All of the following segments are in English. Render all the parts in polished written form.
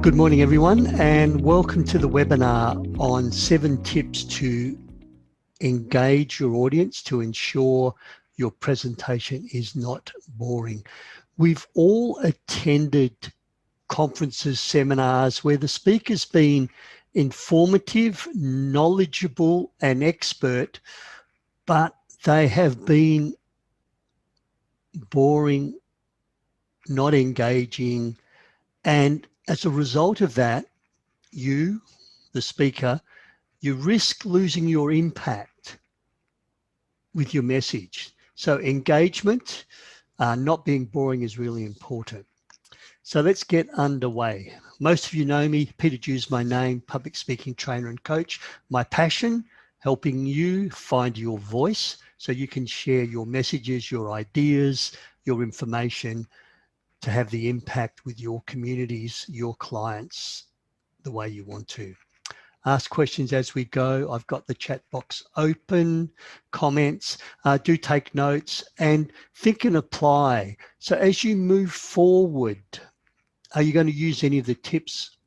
Good morning, everyone, and welcome to the webinar on 7 tips to engage your audience to ensure your presentation is not boring. We've all attended conferences, seminars where the speaker's been informative, knowledgeable, and expert, but they have been boring, not engaging, and as a result of that, you, the speaker, you risk losing your impact with your message. So engagement, not being boring is really important. So let's get underway. Most of you know me, Peter Dew's my name, public speaking trainer and coach. My passion, helping you find your voice so you can share your messages, your ideas, your information to have the impact with your communities, your clients, the way you want to. Ask questions as we go. I've got the chat box open, comments, do take notes and think and apply. So as you move forward, are you going to use any of the tips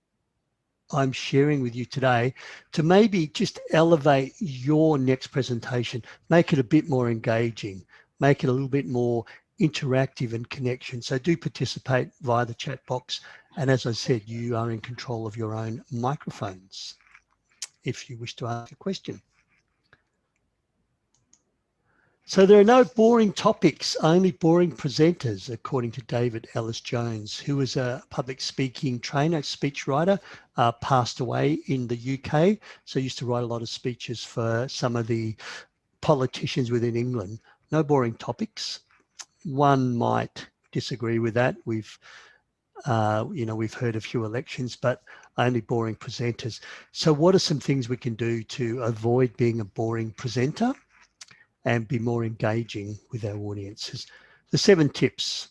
I'm sharing with you today to maybe just elevate your next presentation, make it a bit more engaging, make it a little bit more interactive and connection. So do participate via the chat box. And as I said, you are in control of your own microphones if you wish to ask a question. So there are no boring topics, only boring presenters, according to David Ellis Jones, who was a public speaking trainer, speechwriter, passed away in the UK. So he used to write a lot of speeches for some of the politicians within England. No boring topics. One might disagree with that. We've heard a few elections, but only boring presenters. So what are some things we can do to avoid being a boring presenter and be more engaging with our audiences? The 7 tips.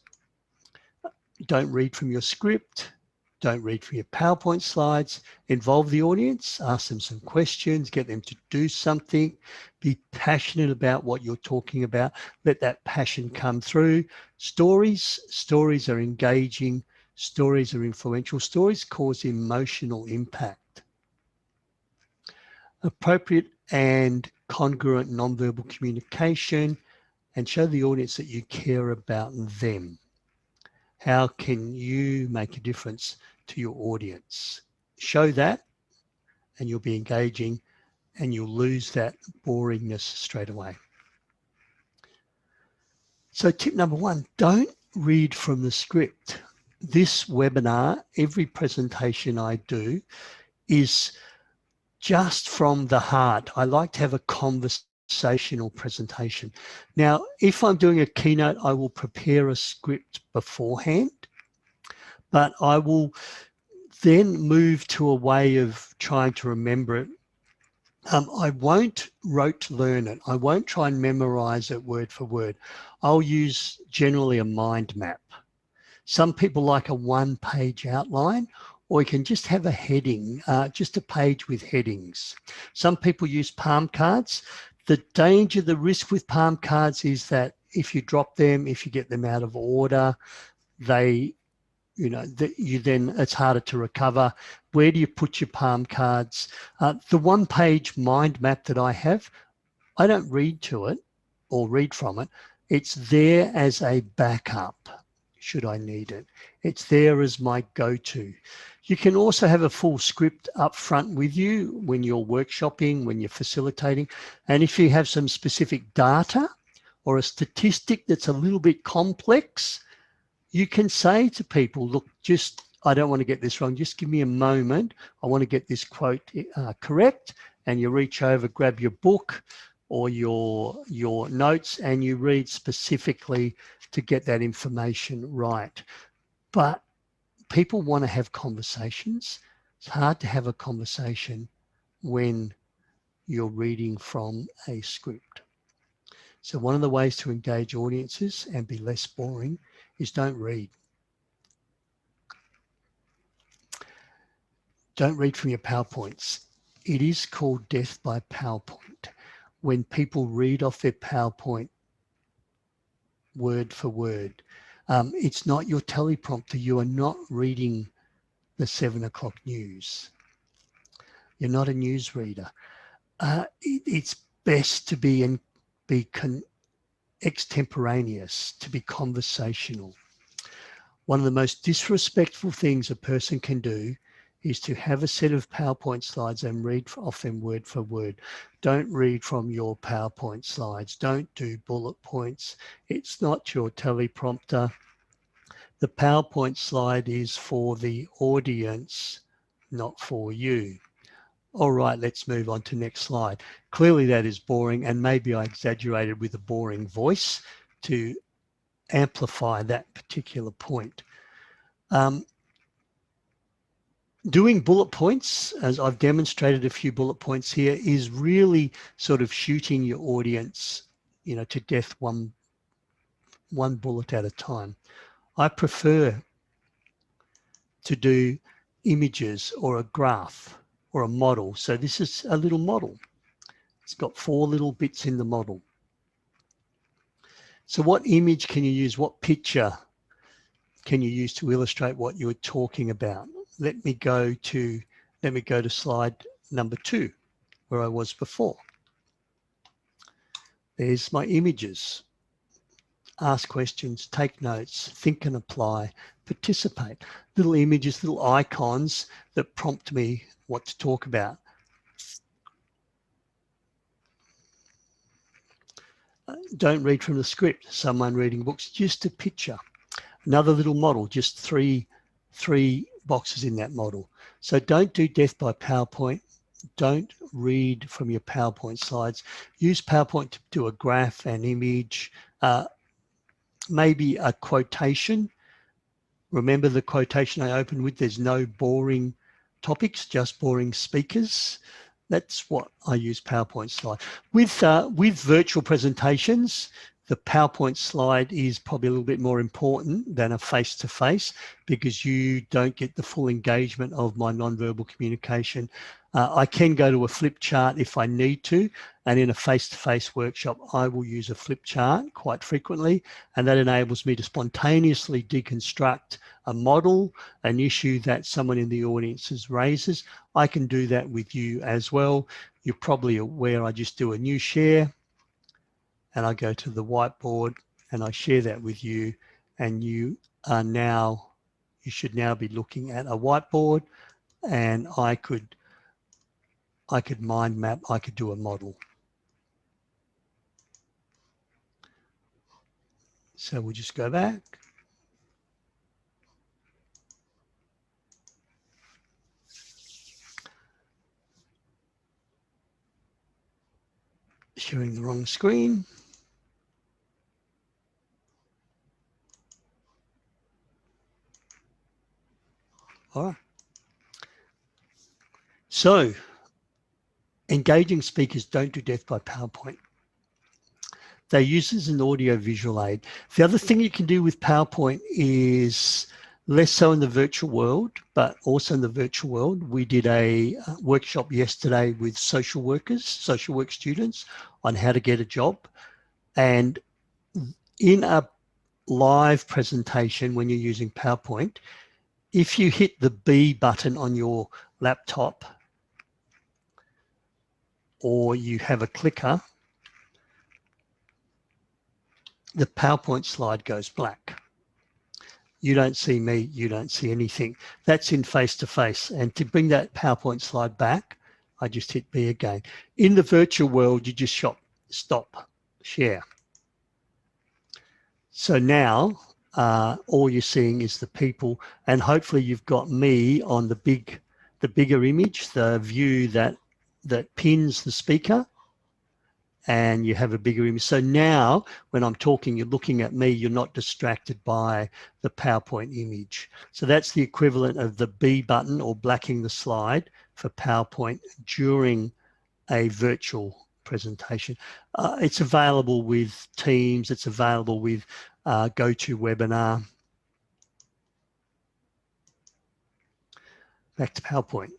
Don't read from your script. Don't read from your PowerPoint slides. Involve the audience, ask them some questions, get them to do something. Be passionate about what you're talking about. Let that passion come through. Stories are engaging. Stories are influential. Stories cause emotional impact. Appropriate and congruent nonverbal communication, and show the audience that you care about them. How can you make a difference to your audience? Show that and you'll be engaging and you'll lose that boringness straight away. So tip number 1, don't read from the script. This webinar, every presentation I do is just from the heart. I like to have a conversational presentation. Now, if I'm doing a keynote, I will prepare a script beforehand, but I will then move to a way of trying to remember it. I won't rote learn it. I won't try and memorize it word for word. I'll use generally a mind map. Some people like a 1-page outline, or you can just have a heading, just a page with headings. Some people use palm cards. The danger, the risk with palm cards is that if you drop them, if you get them out of order, it's harder to recover. Where do you put your palm cards? The 1-page mind map that I have, I don't read to it or read from it. It's there as a backup should I need it. It's there as my go-to. You can also have a full script up front with you when you're workshopping, when you're facilitating. And if you have some specific data or a statistic that's a little bit complex, you can say to people, look, I don't want to get this wrong. Just give me a moment. I want to get this quote correct. And you reach over, grab your book or your notes, and you read specifically to get that information right. But people want to have conversations. It's hard to have a conversation when you're reading from a script. So one of the ways to engage audiences and be less boring is don't read. Don't read from your PowerPoints. It is called death by PowerPoint. When people read off their PowerPoint word for word, it's not your teleprompter. You are not reading the 7 o'clock news. You're not a newsreader. It's best to be extemporaneous, to be conversational. One of the most disrespectful things a person can do is to have a set of PowerPoint slides and read off them word for word. Don't read from your PowerPoint slides. Don't do bullet points. It's not your teleprompter. The PowerPoint slide is for the audience, not for you. All right, let's move on to next slide. Clearly that is boring, and maybe I exaggerated with a boring voice to amplify that particular point. Doing bullet points, as I've demonstrated a few bullet points here, is really sort of shooting your audience, to death one bullet at a time. I prefer to do images or a graph or a model. So this is a little model. It's got 4 little bits in the model. So what image can you use? What picture can you use to illustrate what you're talking about? Let me go to slide number 2, where I was before. There's my images. Ask questions, take notes, think and apply, participate. Little images, little icons that prompt me what to talk about. Don't read from the script, someone reading books, just a picture. Another little model, just three boxes in that model. So don't do death by PowerPoint. Don't read from your PowerPoint slides. Use PowerPoint to do a graph, an image, maybe a quotation. Remember the quotation I opened with, there's no boring topics, just boring speakers. That's what I use PowerPoint slide. With virtual presentations, the PowerPoint slide is probably a little bit more important than a face-to-face because you don't get the full engagement of my nonverbal communication. I can go to a flip chart if I need to, and in a face-to-face workshop, I will use a flip chart quite frequently, and that enables me to spontaneously deconstruct a model, an issue that someone in the audience raises. I can do that with you as well. You're probably aware I just do a new share, and I go to the whiteboard and I share that with you, and you should now be looking at a whiteboard, and I could mind map, I could do a model. So we'll just go back. Showing the wrong screen. All right. So engaging speakers don't do death by PowerPoint. They use it as an audio visual aid. The other thing you can do with PowerPoint is less so in the virtual world, but also in the virtual world. We did a workshop yesterday with social work students on how to get a job. And in a live presentation, when you're using PowerPoint, if you hit the B button on your laptop or you have a clicker, the PowerPoint slide goes black. You don't see me, you don't see anything. That's in face-to-face. And to bring that PowerPoint slide back, I just hit B again. In the virtual world, you just stop, share. So now all you're seeing is the people, and hopefully you've got me on the bigger image, the view that pins the speaker, and you have a bigger image. So now when I'm talking, you're looking at me, you're not distracted by the PowerPoint image. So that's the equivalent of the B button or blacking the slide for PowerPoint during a virtual presentation. It's available with Teams, it's available with GoToWebinar. Back to PowerPoint.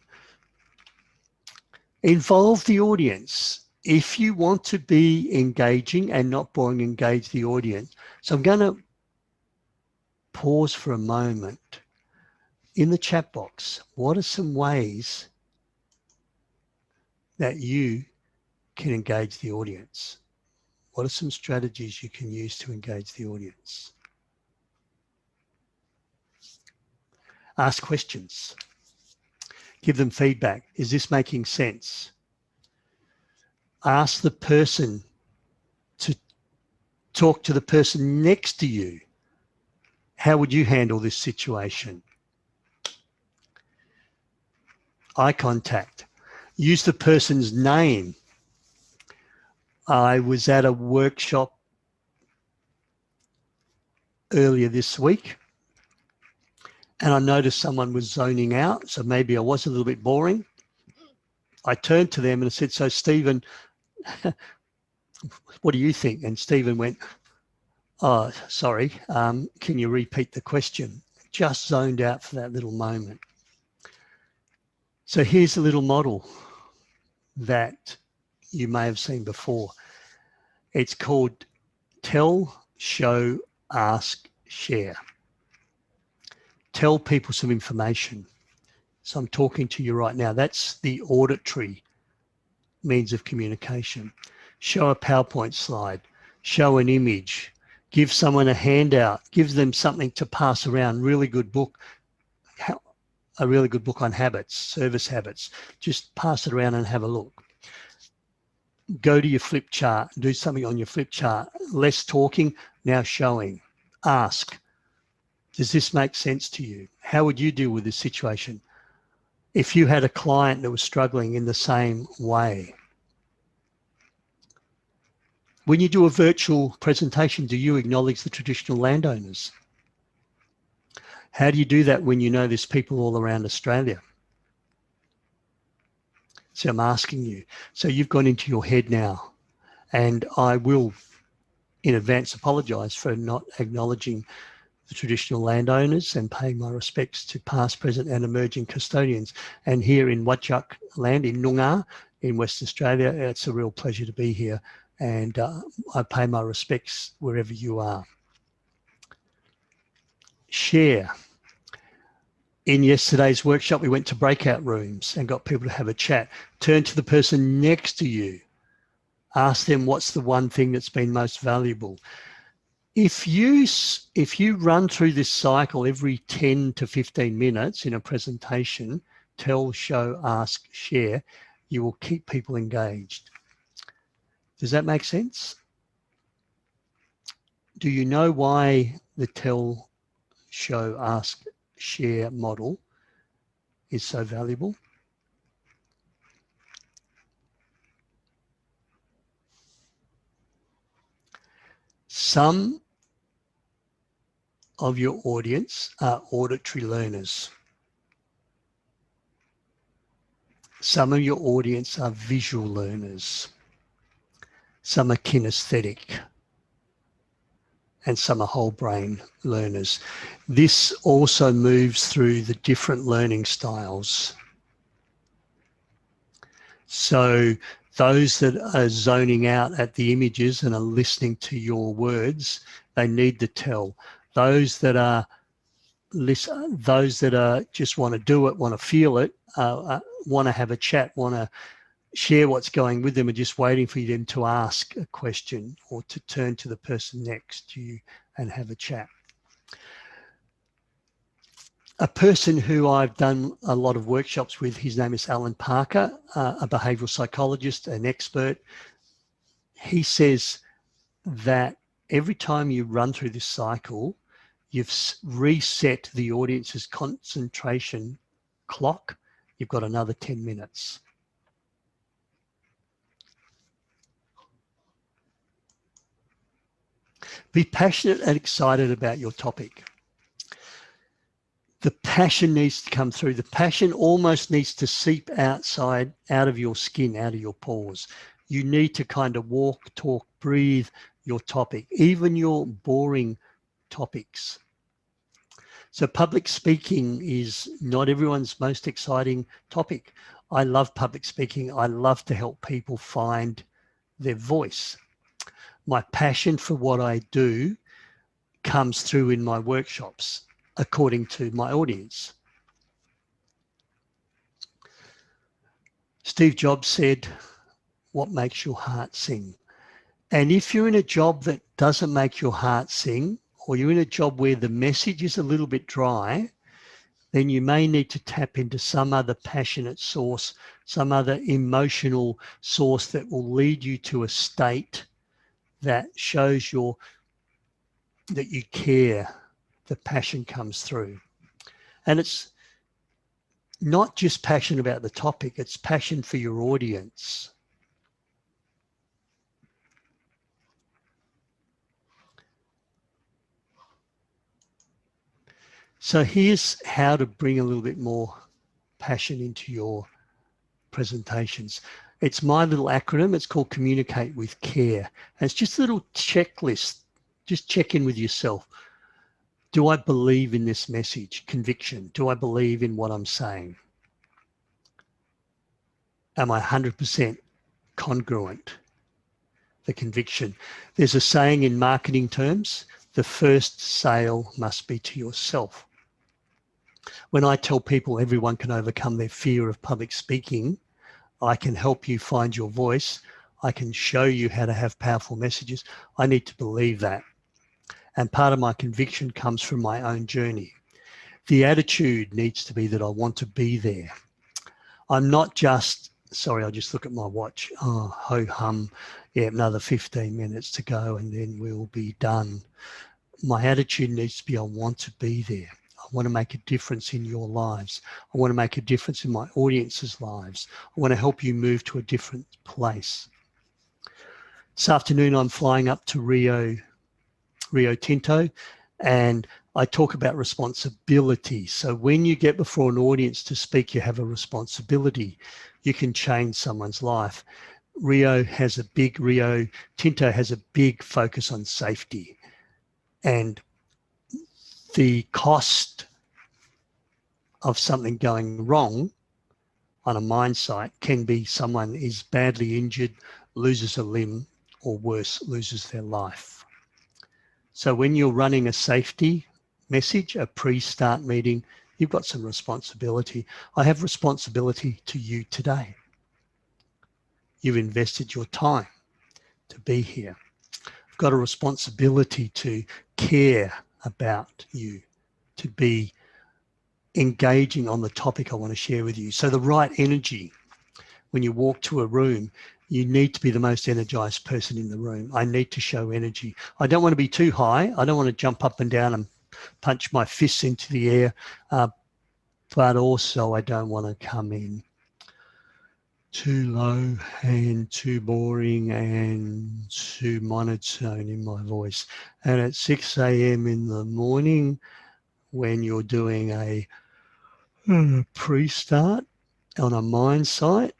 Involve the audience. If you want to be engaging and not boring, engage the audience. So I'm going to pause for a moment in the chat box, what are some ways that you can engage the audience? What are some strategies you can use to engage the audience? Ask questions. Give them feedback. Is this making sense? Ask the person to talk to the person next to you. How would you handle this situation? Eye contact. Use the person's name. I was at a workshop earlier this week and I noticed someone was zoning out, so maybe I was a little bit boring. I turned to them and I said, so Stephen, what do you think? And Stephen went, oh, sorry, can you repeat the question? Just zoned out for that little moment. So here's a little model that you may have seen before. It's called Tell, Show, Ask, Share. Tell people some information. So I'm talking to you right now. That's the auditory means of communication. Show a PowerPoint slide, show an image, give someone a handout, give them something to pass around. Really good book, a really good book on habits, service habits. Just pass it around and have a look. Go to your flip chart, do something on your flip chart. Less talking, now showing. Ask, does this make sense to you? How would you deal with this situation if you had a client that was struggling in the same way? When you do a virtual presentation, do you acknowledge the traditional landowners? How do you do that when you know there's people all around Australia? So I'm asking you. So you've gone into your head now, and I will in advance apologise for not acknowledging the traditional landowners and paying my respects to past, present and emerging custodians. And here in Whadjuk land in Noongar in Western Australia, it's a real pleasure to be here, and I pay my respects wherever you are. Share. In yesterday's workshop, we went to breakout rooms and got people to have a chat. Turn to the person next to you. Ask them what's the one thing that's been most valuable. If you run through this cycle every 10 to 15 minutes in a presentation, tell, show, ask, share, you will keep people engaged. Does that make sense? Do you know why the tell, show, ask, share model is so valuable? Some of your audience are auditory learners. Some of your audience are visual learners. Some are kinesthetic. And some are whole brain learners. This also moves through the different learning styles. So those that are zoning out at the images and are listening to your words, they need to tell. Those that are just want to do it, want to feel it, want to have a chat, want to share what's going with them, are just waiting for them to ask a question or to turn to the person next to you and have a chat. A person who I've done a lot of workshops with, his name is Alan Parker, a behavioural psychologist, an expert. He says that every time you run through this cycle, you've reset the audience's concentration clock. You've got another 10 minutes. Be passionate and excited about your topic. The passion needs to come through. The passion almost needs to seep out of your skin, out of your pores. You need to kind of walk, talk, breathe your topic, even your boring topics. So public speaking is not everyone's most exciting topic. I love public speaking. I love to help people find their voice. My passion for what I do comes through in my workshops according to my audience. Steve Jobs said, what makes your heart sing? And if you're in a job that doesn't make your heart sing, or you're in a job where the message is a little bit dry, then you may need to tap into some other passionate source, some other emotional source that will lead you to a state that shows that you care, the passion comes through. And it's not just passion about the topic, it's passion for your audience. So here's how to bring a little bit more passion into your presentations. It's my little acronym. It's called Communicate with Care. And it's just a little checklist. Just check in with yourself. Do I believe in this message? Conviction. Do I believe in what I'm saying? Am I 100% congruent? The conviction. There's a saying in marketing terms, the first sale must be to yourself. When I tell people everyone can overcome their fear of public speaking, I can help you find your voice. I can show you how to have powerful messages. I need to believe that. And part of my conviction comes from my own journey. The attitude needs to be that I want to be there. I'm not just, sorry, I'll just look at my watch. Oh, ho hum. Yeah, another 15 minutes to go and then we'll be done. My attitude needs to be, I want to be there. I want to make a difference in your lives. I want to make a difference in my audience's lives. I want to help you move to a different place. This afternoon, I'm flying up to Rio Tinto, and I talk about responsibility. So when you get before an audience to speak, you have a responsibility. You can change someone's life. Rio Tinto has a big focus on safety, and the cost of something going wrong on a mine site can be someone is badly injured, loses a limb, or worse, loses their life. So when you're running a safety message, a pre-start meeting, you've got some responsibility. I have responsibility to you today. You've invested your time to be here. I've got a responsibility to care about you, to be engaging on the topic I want to share with you. So the right energy. When you walk to a room, you need to be the most energized person in the room. I need to show energy. I don't want to be too high. I don't want to jump up and down and punch my fists into the air, but also I don't want to come in too low and too boring and too monotone in my voice. And at 6 a.m. in the morning, when you're doing a pre-start on a mine site,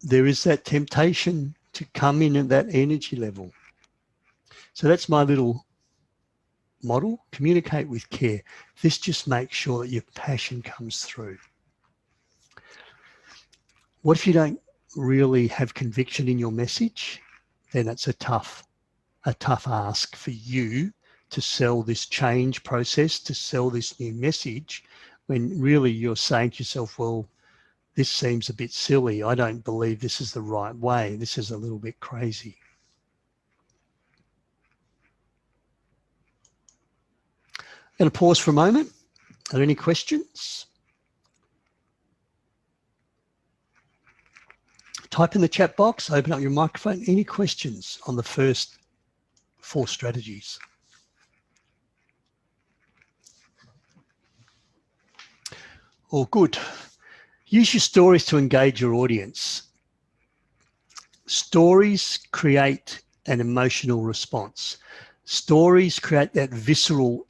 there is that temptation to come in at that energy level. So that's my little model, communicate with care. This just makes sure that your passion comes through. What if you don't really have conviction in your message? Then it's a tough ask for you to sell this change process, to sell this new message, when really you're saying to yourself, well, this seems a bit silly. I don't believe this is the right way. This is a little bit crazy. I'm going to pause for a moment. Are there any questions? Type in the chat box, open up your microphone. Any questions on the first 4 strategies? All good. Use your stories to engage your audience. Stories create an emotional response. Stories create that visceral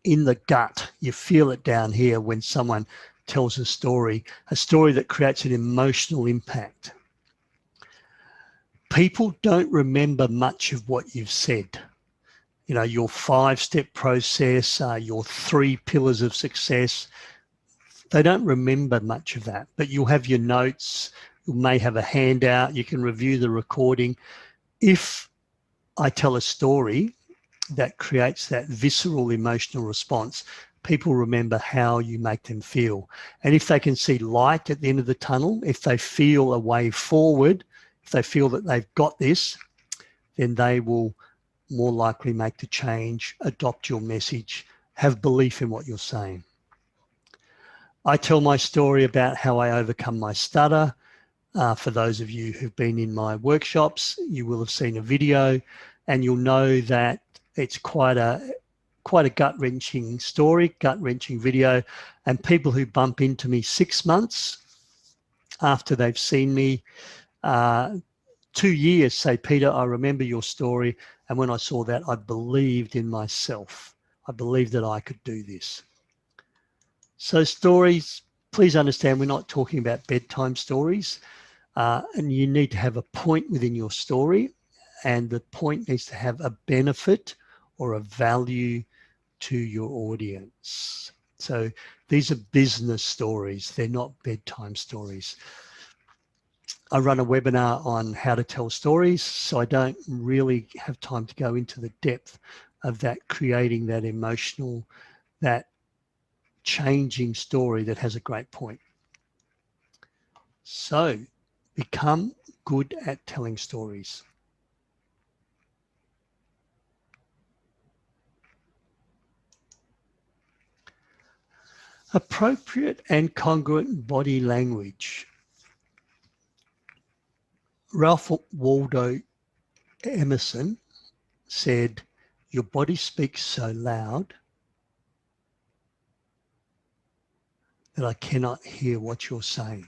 in the gut. You feel it down here when someone tells a story that creates an emotional impact. People don't remember much of what you've said. You know, your 5-step process, your 3 pillars of success. They don't remember much of that, but you'll have your notes. You may have a handout. You can review the recording. If I tell a story that creates that visceral emotional response, People remember how you make them feel. And if they can see light at the end of the tunnel, if they feel a way forward, if they feel that they've got this, then they will more likely make the change, adopt your message, have belief in what you're saying. I tell my story about how I overcome my stutter. For those of you who've been in my workshops, you will have seen a video, and you'll know that it's quite a gut-wrenching story, gut-wrenching video. And people who bump into me 6 months after they've seen me, 2 years, say, Peter, I remember your story. And when I saw that, I believed in myself. I believed that I could do this. So stories, please understand, we're not talking about bedtime stories. And you need to have a point within your story, and the point needs to have a benefit or a value to your audience. So these are business stories. They're not bedtime stories. I run a webinar on how to tell stories, so I don't really have time to go into the depth of that, creating that emotional, that changing story that has a great point. So become good at telling stories. Appropriate and congruent body language. Ralph Waldo Emerson said, "Your body speaks so loud that I cannot hear what you're saying."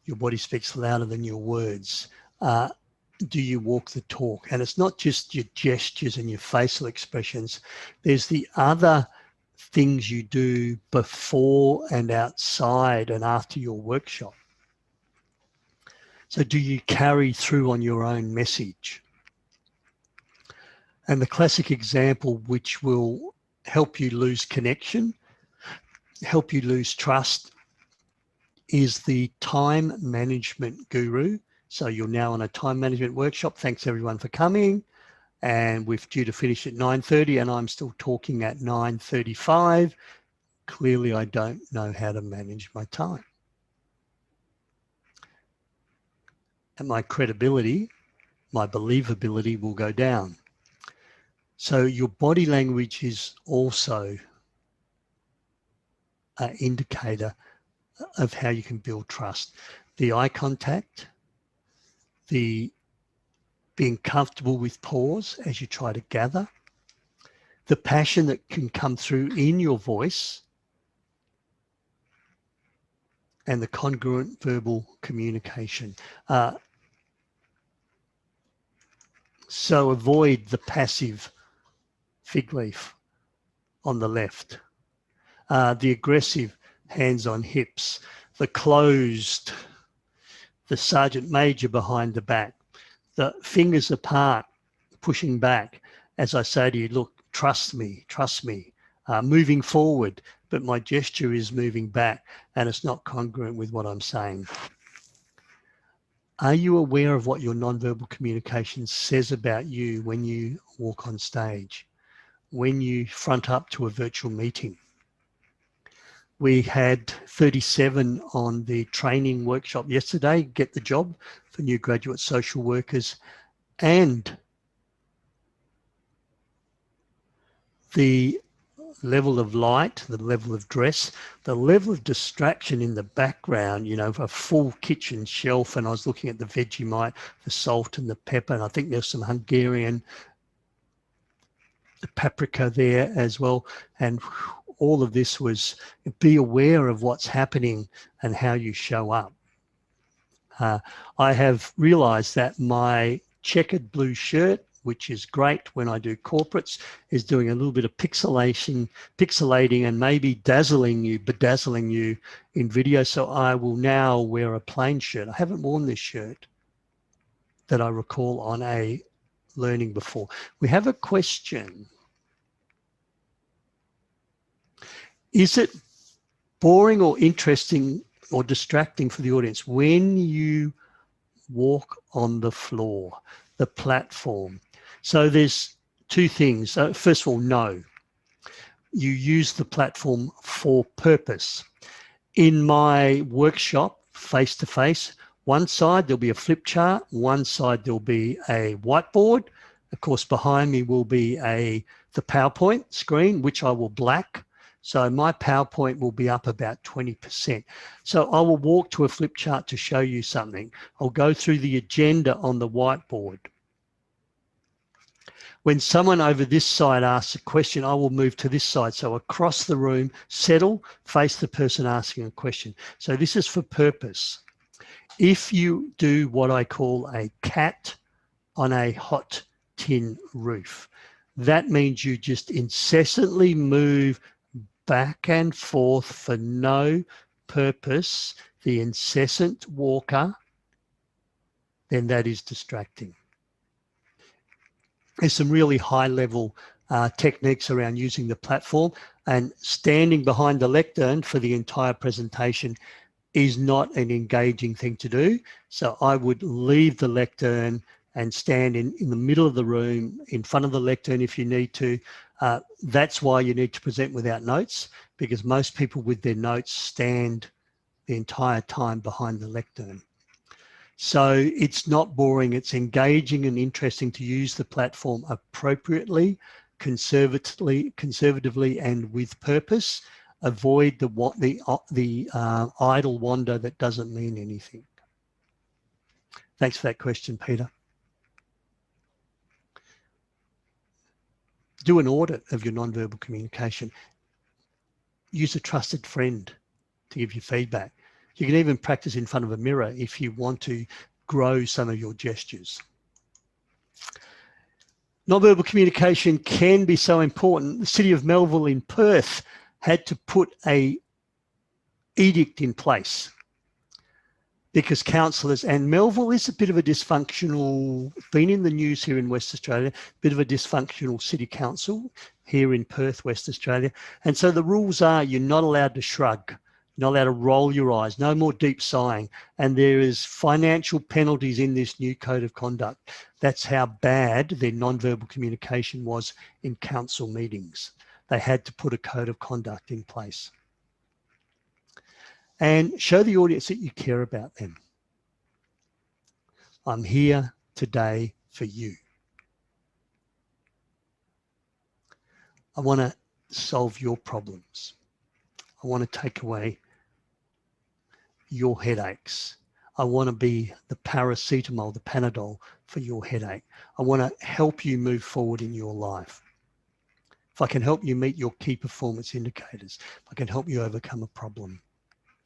Your body speaks louder than your words. Do you walk the talk? And it's not just your gestures and your facial expressions. There's the other things you do before and outside and after your workshop. So do you carry through on your own message? And the classic example, which will help you lose connection, help you lose trust, is the time management guru. So you're now on a time management workshop. Thanks everyone for coming. And we're due to finish at 9:30 and I'm still talking at 9:35. Clearly I don't know how to manage my time. And my credibility, my believability will go down. So your body language is also an indicator of how you can build trust. The eye contact, the being comfortable with pause as you try to gather, the passion that can come through in your voice, and the congruent verbal communication. So avoid the passive fig leaf on the left, the aggressive hands on hips, the closed, the sergeant major behind the back, the fingers apart, pushing back. As I say to you, look, trust me, moving forward, but my gesture is moving back and it's not congruent with what I'm saying. Are you aware of what your nonverbal communication says about you when you walk on stage, when you front up to a virtual meeting? We had 37 on the training workshop yesterday, Get the Job, for new graduate social workers, and the level of light, the level of dress, the level of distraction in the background, you know, a full kitchen shelf, and I was looking at the Vegemite, the salt and the pepper, and I think there's some Hungarian, the paprika there as well. And all of this was, be aware of what's happening and how you show up. I have realized that my checkered blue shirt, which is great when I do corporates, is doing a little bit of pixelating and maybe bedazzling you in video. So I will now wear a plain shirt. I haven't worn this shirt that I recall on a learning before. We have a question. Is it boring or interesting or distracting for the audience when you walk on the floor, the platform? So there's two things. First of all, no. you use the platform for purpose. In my workshop, face-to-face, one side there'll be a flip chart, one side there'll be a whiteboard. Of course, behind me will be the PowerPoint screen, which I will black. So my PowerPoint will be up about 20%. So I will walk to a flip chart to show you something. I'll go through the agenda on the whiteboard. When someone over this side asks a question, I will move to this side. So across the room, settle, face the person asking a question. So this is for purpose. If you do what I call a cat on a hot tin roof, that means you just incessantly move back and forth for no purpose, the incessant walker, then that is distracting. There's some really high level techniques around using the platform, and standing behind the lectern for the entire presentation is not an engaging thing to do. So I would leave the lectern and stand in the middle of the room in front of the lectern if you need to. That's why you need to present without notes, because most people with their notes stand the entire time behind the lectern. So it's not boring, it's engaging and interesting to use the platform appropriately, conservatively and with purpose. Avoid the idle wander that doesn't mean anything. Thanks for that question, Peter. Do an audit of your nonverbal communication. Use a trusted friend to give you feedback. You can even practice in front of a mirror if you want to grow some of your gestures. Nonverbal communication can be so important. The City of Melville in Perth had to put an edict in place because councillors, and Melville is a bit of a dysfunctional, been in the news here in West Australia, bit of a dysfunctional city council here in Perth, West Australia. And so the rules are you're not allowed to shrug, not allowed to roll your eyes, no more deep sighing. And there is financial penalties in this new code of conduct. That's how bad their nonverbal communication was in council meetings. They had to put a code of conduct in place. And show the audience that you care about them. I'm here today for you. I want to solve your problems. I want to take away your headaches. I want to be the paracetamol, the Panadol for your headache. I want to help you move forward in your life. If I can help you meet your key performance indicators, if I can help you overcome a problem,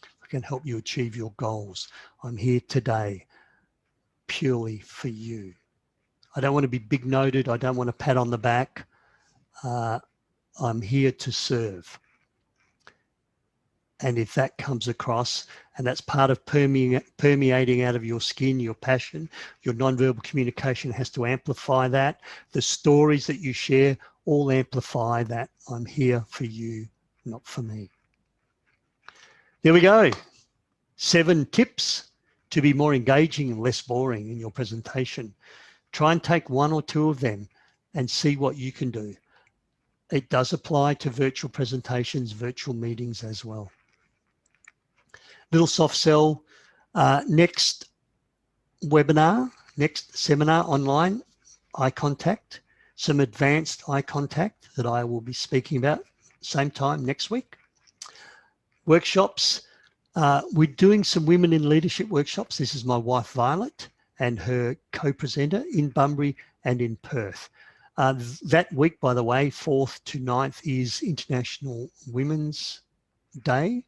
if I can help you achieve your goals, I'm here today purely for you. I don't want to be big noted. I don't want a pat on the back. I'm here to serve. And if that comes across, and that's part of permeating out of your skin, your passion, your nonverbal communication has to amplify that. The stories that you share all amplify that. I'm here for you, not for me. There we go. 7 tips to be more engaging and less boring in your presentation. Try and take 1 or 2 of them and see what you can do. It does apply to virtual presentations, virtual meetings as well. Little soft sell, next webinar, next seminar online, eye contact, some advanced eye contact that I will be speaking about same time next week. Workshops, we're doing some women in leadership workshops. This is my wife, Violet, and her co-presenter in Bunbury and in Perth. That week, by the way, 4th to 9th is International Women's Day.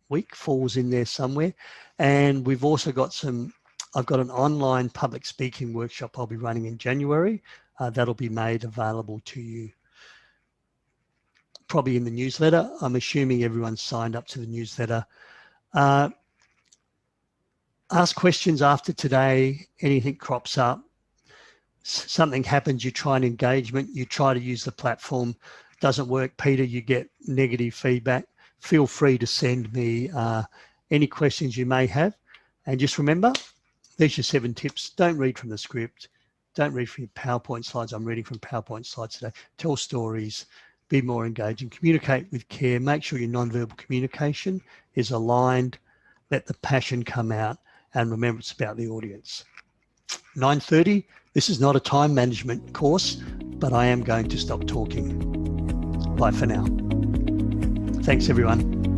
Week falls in there somewhere. And we've also got I've got an online public speaking workshop I'll be running in January. That'll be made available to you probably in the newsletter. I'm assuming everyone's signed up to the newsletter. Ask questions after today. Anything crops up, something happens, you try an engagement, you try to use the platform, doesn't work, Peter, you get negative feedback. Feel free to send me any questions you may have. And just remember, there's your 7 tips. Don't read from the script. Don't read from your PowerPoint slides. I'm reading from PowerPoint slides today. Tell stories. be more engaging, communicate with care, make sure your nonverbal communication is aligned, let the passion come out, and remember it's about the audience. 9:30, this is not a time management course, but I am going to stop talking. Bye for now. Thanks, everyone.